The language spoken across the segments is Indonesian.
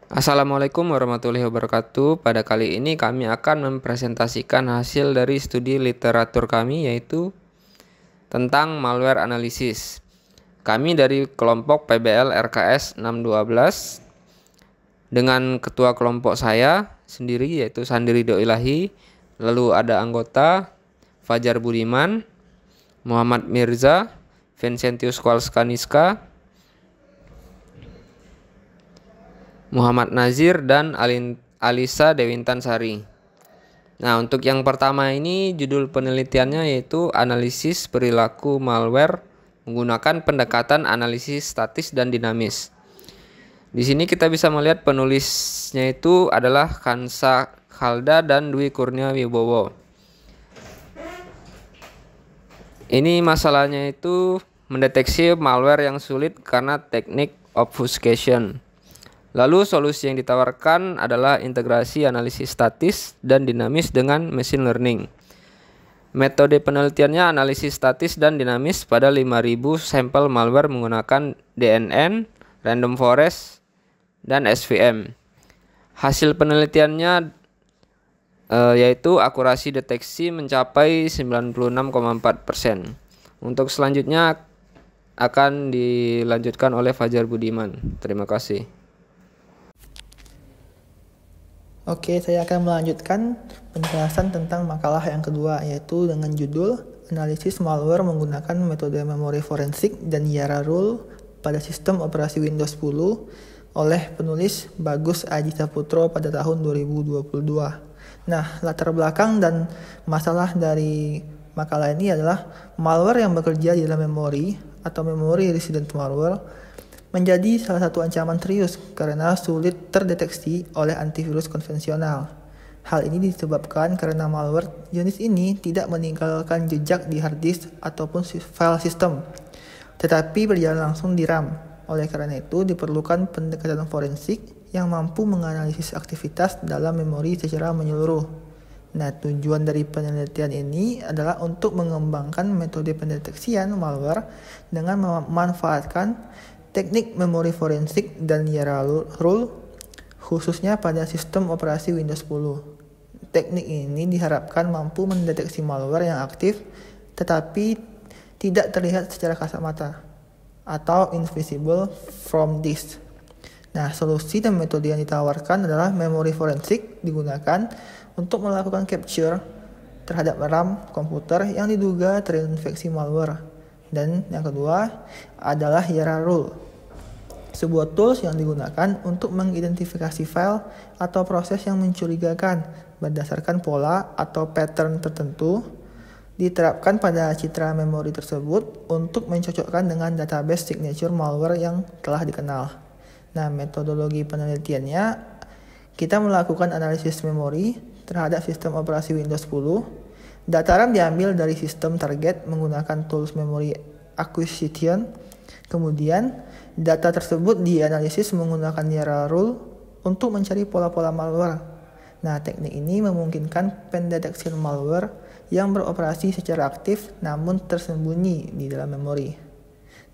Assalamualaikum warahmatullahi wabarakatuh. Pada kali ini kami akan mempresentasikan hasil dari studi literatur kami, yaitu tentang malware analisis. Kami dari kelompok PBL RKS 612 dengan ketua kelompok saya sendiri, yaitu Sandi Ridho Ilahi. Lalu ada anggota Fajar Budiman, Muhammad Mirza, Vincentius Kwalskaniska, Muhammad Nazir, dan Alisa Dewintan Sari. Nah, untuk yang pertama ini judul penelitiannya yaitu analisis perilaku malware menggunakan pendekatan analisis statis dan dinamis. Di sini kita bisa melihat penulisnya itu adalah Kansa Khalda dan Dwi Kurnia Wibowo. Ini masalahnya itu mendeteksi malware yang sulit karena teknik obfuscation. Lalu solusi yang ditawarkan adalah integrasi analisis statis dan dinamis dengan machine learning. Metode penelitiannya analisis statis dan dinamis pada 5.000 sampel malware menggunakan DNN, random forest, dan SVM. Hasil penelitiannya yaitu akurasi deteksi mencapai 96,4%. Untuk selanjutnya akan dilanjutkan oleh Fajar Budiman. Terima kasih. Oke, saya akan melanjutkan penjelasan tentang makalah yang kedua, yaitu dengan judul Analisis Malware Menggunakan Metode Memori Forensik dan Yara Rule pada Sistem Operasi Windows 10 oleh penulis Bagus Aji Saputro pada tahun 2022. Nah, latar belakang dan masalah dari makalah ini adalah malware yang bekerja di dalam memori atau memory resident malware menjadi salah satu ancaman serius karena sulit terdeteksi oleh antivirus konvensional. Hal ini disebabkan karena malware jenis ini tidak meninggalkan jejak di hard disk ataupun file system, tetapi berjalan langsung di RAM. Oleh karena itu, diperlukan pendekatan forensik yang mampu menganalisis aktivitas dalam memori secara menyeluruh. Nah, tujuan dari penelitian ini adalah untuk mengembangkan metode pendeteksian malware dengan memanfaatkan teknik memori forensik dan Yara Rule khususnya pada sistem operasi Windows 10. Teknik ini diharapkan mampu mendeteksi malware yang aktif tetapi tidak terlihat secara kasat mata atau invisible from disk. Nah, solusi dan metode yang ditawarkan adalah memori forensik digunakan untuk melakukan capture terhadap RAM komputer yang diduga terinfeksi malware. Dan yang kedua adalah Yara Rule, sebuah tools yang digunakan untuk mengidentifikasi file atau proses yang mencurigakan berdasarkan pola atau pattern tertentu, diterapkan pada citra memori tersebut untuk mencocokkan dengan database signature malware yang telah dikenal. Nah, metodologi penelitiannya, kita melakukan analisis memori terhadap sistem operasi Windows 10. Data RAM diambil dari sistem target menggunakan tools memory acquisition. Kemudian, data tersebut dianalisis menggunakan Yara Rule untuk mencari pola-pola malware. Nah, teknik ini memungkinkan pendeteksian malware yang beroperasi secara aktif namun tersembunyi di dalam memori.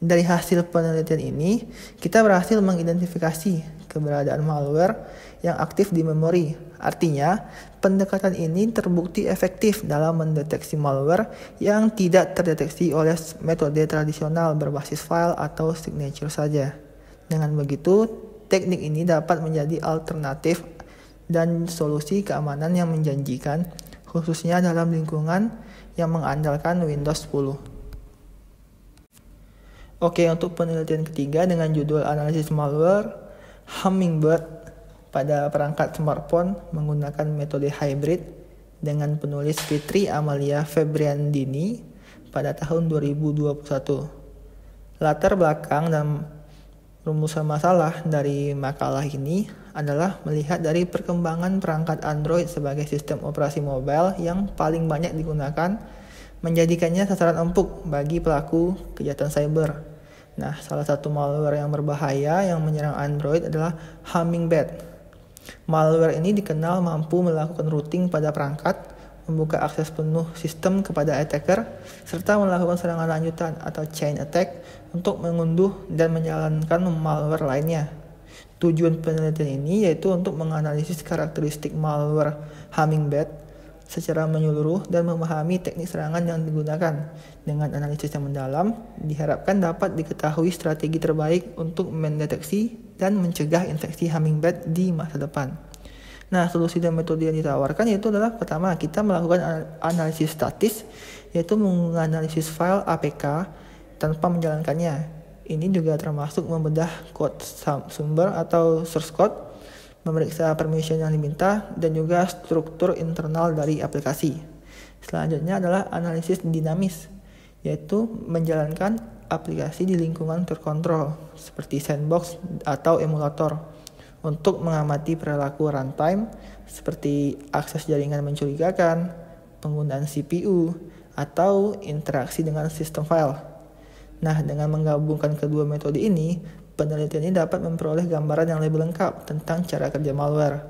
Dari hasil penelitian ini, kita berhasil mengidentifikasi keberadaan malware yang aktif di memori. Artinya, pendekatan ini terbukti efektif dalam mendeteksi malware yang tidak terdeteksi oleh metode tradisional berbasis file atau signature saja. Dengan begitu, teknik ini dapat menjadi alternatif dan solusi keamanan yang menjanjikan, khususnya dalam lingkungan yang mengandalkan Windows 10. Oke, untuk penelitian ketiga dengan judul analisis malware Hummingbird pada perangkat smartphone menggunakan metode hybrid dengan penulis Fitri Amalia Febriandini pada tahun 2021. Latar belakang dan rumusan masalah dari makalah ini adalah melihat dari perkembangan perangkat Android sebagai sistem operasi mobile yang paling banyak digunakan, menjadikannya sasaran empuk bagi pelaku kejahatan cyber. Nah, salah satu malware yang berbahaya yang menyerang Android adalah Hummingbird. Malware ini dikenal mampu melakukan routing pada perangkat, membuka akses penuh sistem kepada attacker, serta melakukan serangan lanjutan atau chain attack untuk mengunduh dan menjalankan malware lainnya. Tujuan penelitian ini yaitu untuk menganalisis karakteristik malware Hummingbird secara menyeluruh dan memahami teknik serangan yang digunakan. Dengan analisis yang mendalam, diharapkan dapat diketahui strategi terbaik untuk mendeteksi dan mencegah infeksi Hummingbird di masa depan. Nah, solusi dan metode yang ditawarkan yaitu adalah pertama, kita melakukan analisis statis, yaitu menganalisis file APK tanpa menjalankannya. Ini juga termasuk membedah kode sumber atau source code, memeriksa permission yang diminta, dan juga struktur internal dari aplikasi. Selanjutnya adalah analisis dinamis, yaitu menjalankan aplikasi di lingkungan terkontrol seperti sandbox atau emulator untuk mengamati perilaku runtime seperti akses jaringan mencurigakan, penggunaan CPU, atau interaksi dengan sistem file. Nah, dengan menggabungkan kedua metode ini, penelitian ini dapat memperoleh gambaran yang lebih lengkap tentang cara kerja malware.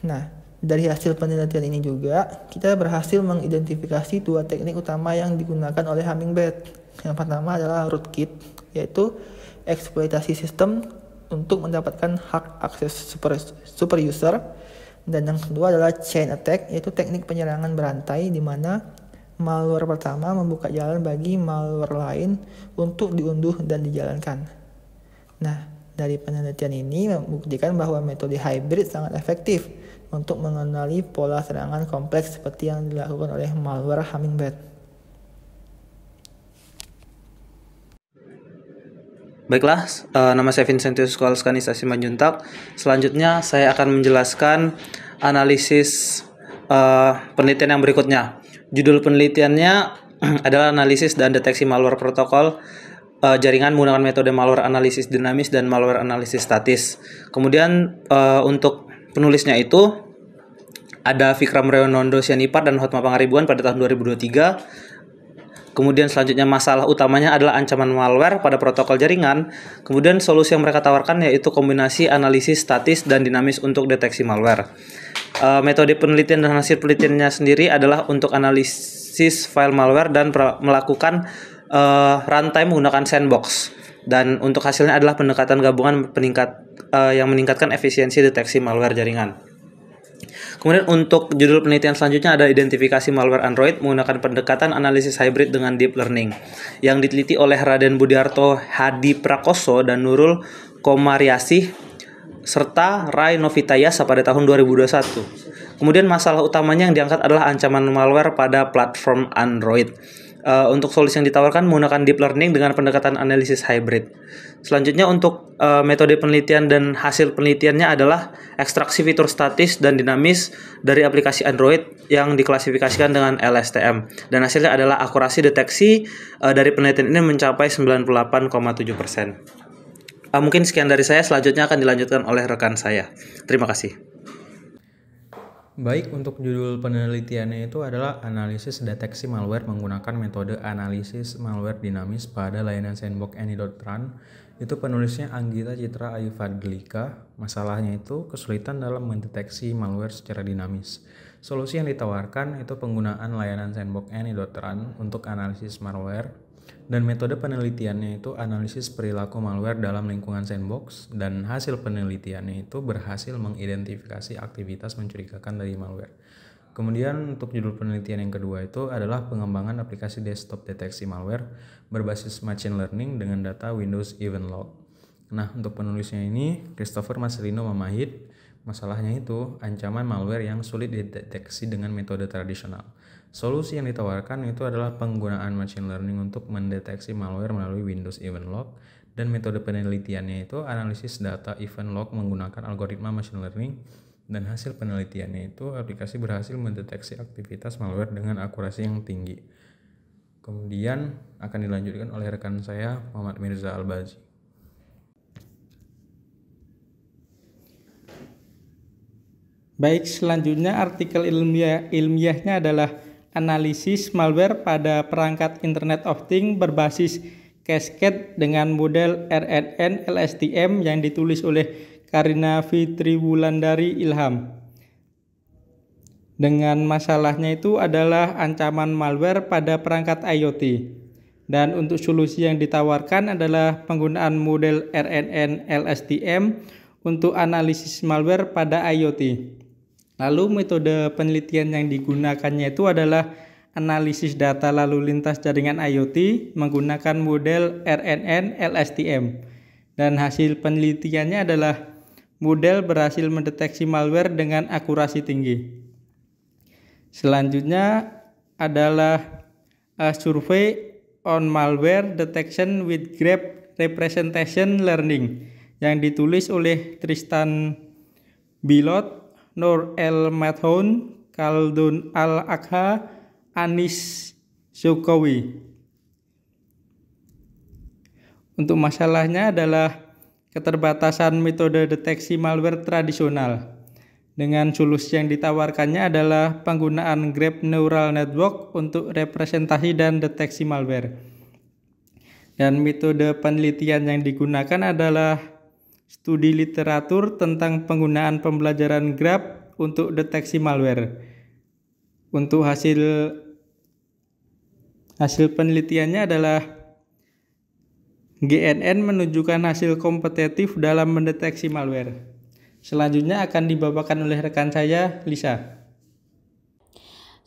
Nah, dari hasil penelitian ini juga, kita berhasil mengidentifikasi dua teknik utama yang digunakan oleh Hummingbird. Yang pertama adalah rootkit, yaitu eksploitasi sistem untuk mendapatkan hak akses super user. Dan yang kedua adalah chain attack, yaitu teknik penyerangan berantai di mana malware pertama membuka jalan bagi malware lain untuk diunduh dan dijalankan. Nah, dari penelitian ini membuktikan bahwa metode hybrid sangat efektif untuk mengenali pola serangan kompleks seperti yang dilakukan oleh malware Hummingbird. Baiklah, nama saya Vincentius Skolskanis Simanjuntak. Selanjutnya saya akan menjelaskan analisis penelitian yang berikutnya. Judul penelitiannya adalah analisis dan deteksi malware protokol jaringan menggunakan metode malware analisis dinamis dan malware analisis statis. Kemudian untuk penulisnya itu ada Vikram Reonondo Sianipar dan Hotma Pangaribuan pada tahun 2023. Kemudian selanjutnya masalah utamanya adalah ancaman malware pada protokol jaringan. Kemudian solusi yang mereka tawarkan yaitu kombinasi analisis statis dan dinamis untuk deteksi malware. Metode penelitian dan hasil penelitiannya sendiri adalah untuk analisis file malware dan melakukan runtime menggunakan sandbox. Dan untuk hasilnya adalah pendekatan gabungan yang meningkatkan efisiensi deteksi malware jaringan. Kemudian untuk judul penelitian selanjutnya ada identifikasi malware Android menggunakan pendekatan analisis hybrid dengan deep learning yang diteliti oleh Raden Budiarto Hadi Prakoso dan Nurul Komariasih serta Ray Novitayasa pada tahun 2021. Kemudian masalah utamanya yang diangkat adalah ancaman malware pada platform Android. Untuk solusi yang ditawarkan menggunakan deep learning dengan pendekatan analisis hybrid. Selanjutnya untuk metode penelitian dan hasil penelitiannya adalah ekstraksi fitur statis dan dinamis dari aplikasi Android yang diklasifikasikan dengan LSTM. Dan hasilnya adalah akurasi deteksi dari penelitian ini mencapai 98,7%. Mungkin sekian dari saya, selanjutnya akan dilanjutkan oleh rekan saya. Terima kasih. Baik, untuk judul penelitiannya itu adalah analisis deteksi malware menggunakan metode analisis malware dinamis pada layanan sandbox Any.Run. Itu penulisnya Anggita Citra Ayu Fadlika. Masalahnya itu kesulitan dalam mendeteksi malware secara dinamis. Solusi yang ditawarkan itu penggunaan layanan sandbox Any.Run untuk analisis malware. Dan metode penelitiannya itu analisis perilaku malware dalam lingkungan sandbox, dan hasil penelitiannya itu berhasil mengidentifikasi aktivitas mencurigakan dari malware. Kemudian untuk judul penelitian yang kedua itu adalah pengembangan aplikasi desktop deteksi malware berbasis machine learning dengan data Windows Event Log. Nah, untuk penulisnya ini Christopher Marcelino Mamahit. Masalahnya itu ancaman malware yang sulit dideteksi dengan metode tradisional. Solusi yang ditawarkan itu adalah penggunaan machine learning untuk mendeteksi malware melalui Windows Event Log, dan metode penelitiannya itu analisis data event log menggunakan algoritma machine learning, dan hasil penelitiannya itu aplikasi berhasil mendeteksi aktivitas malware dengan akurasi yang tinggi. Kemudian akan dilanjutkan oleh rekan saya Muhammad Mirza Albazi. Baik, selanjutnya artikel ilmiahnya adalah analisis malware pada perangkat Internet of Things berbasis Cascade dengan model RNN LSTM yang ditulis oleh Karina Fitri Wulandari Ilham. Dengan masalahnya itu adalah ancaman malware pada perangkat IoT. Dan untuk solusi yang ditawarkan adalah penggunaan model RNN LSTM untuk analisis malware pada IoT. Lalu metode penelitian yang digunakannya itu adalah analisis data lalu lintas jaringan IoT menggunakan model RNN LSTM. Dan hasil penelitiannya adalah model berhasil mendeteksi malware dengan akurasi tinggi. Selanjutnya adalah survei on malware detection with graph representation learning yang ditulis oleh Tristan Bilot, Noor El Madhoun, Khaldun Al-Akha, Anis Zokawi. Untuk masalahnya adalah keterbatasan metode deteksi malware tradisional. Dengan solusi yang ditawarkannya adalah penggunaan graph neural network untuk representasi dan deteksi malware. Dan metode penelitian yang digunakan adalah studi literatur tentang penggunaan pembelajaran graph untuk deteksi malware. Untuk hasil penelitiannya adalah GNN menunjukkan hasil kompetitif dalam mendeteksi malware. Selanjutnya akan dibawakan oleh rekan saya, Lisa.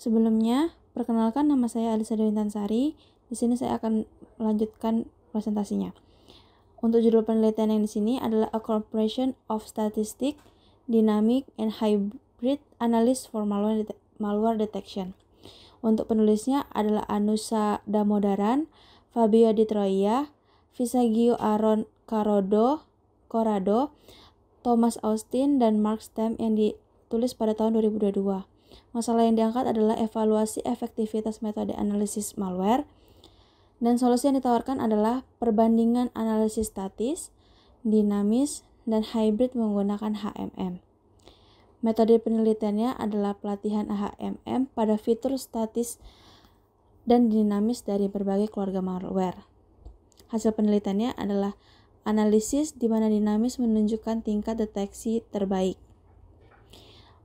Sebelumnya, perkenalkan nama saya Alisa Dewi Intansari. Di sini saya akan melanjutkan presentasinya. Untuk judul penelitian yang di sini adalah A Corporation of Statistic, Dynamic, and Hybrid Analysis for Malware Detection. Untuk penulisnya adalah Anusa Damodaran, Fabio Di Troia, Visagio Aaron Corrado, Thomas Austin, dan Mark Stem yang ditulis pada tahun 2022. Masalah yang diangkat adalah evaluasi efektivitas metode analisis malware, dan solusi yang ditawarkan adalah perbandingan analisis statis, dinamis, dan hybrid menggunakan HMM. Metode penelitiannya adalah pelatihan HMM pada fitur statis dan dinamis dari berbagai keluarga malware. Hasil penelitiannya adalah analisis di mana dinamis menunjukkan tingkat deteksi terbaik.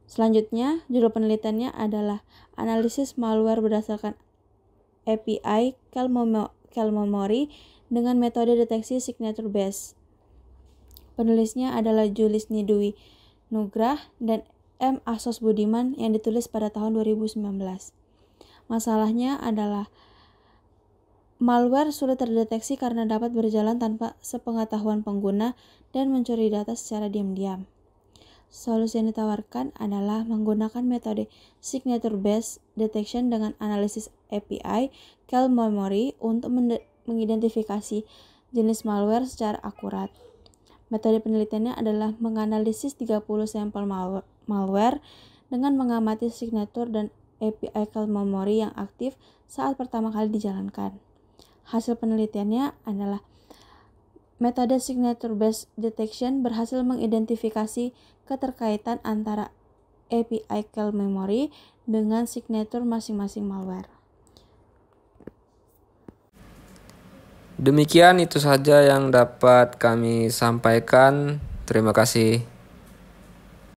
Selanjutnya, judul penelitiannya adalah analisis malware berdasarkan API Kelmemory dengan metode deteksi signature based. Penulisnya adalah Julis Nidwi Nugrah dan M. Asos Budiman yang ditulis pada tahun 2019. Masalahnya adalah malware sulit terdeteksi karena dapat berjalan tanpa sepengetahuan pengguna dan mencuri data secara diam-diam. Solusi yang ditawarkan adalah menggunakan metode signature based detection dengan analisis API Kelmemory untuk mengidentifikasi jenis malware secara akurat. Metode penelitiannya adalah menganalisis 30 sampel malware dengan mengamati signature dan API Kelmemory yang aktif saat pertama kali dijalankan. Hasil penelitiannya adalah metode signature based detection berhasil mengidentifikasi keterkaitan antara API Kelmemory dengan signature masing-masing malware. Demikian itu saja yang dapat kami sampaikan. Terima kasih.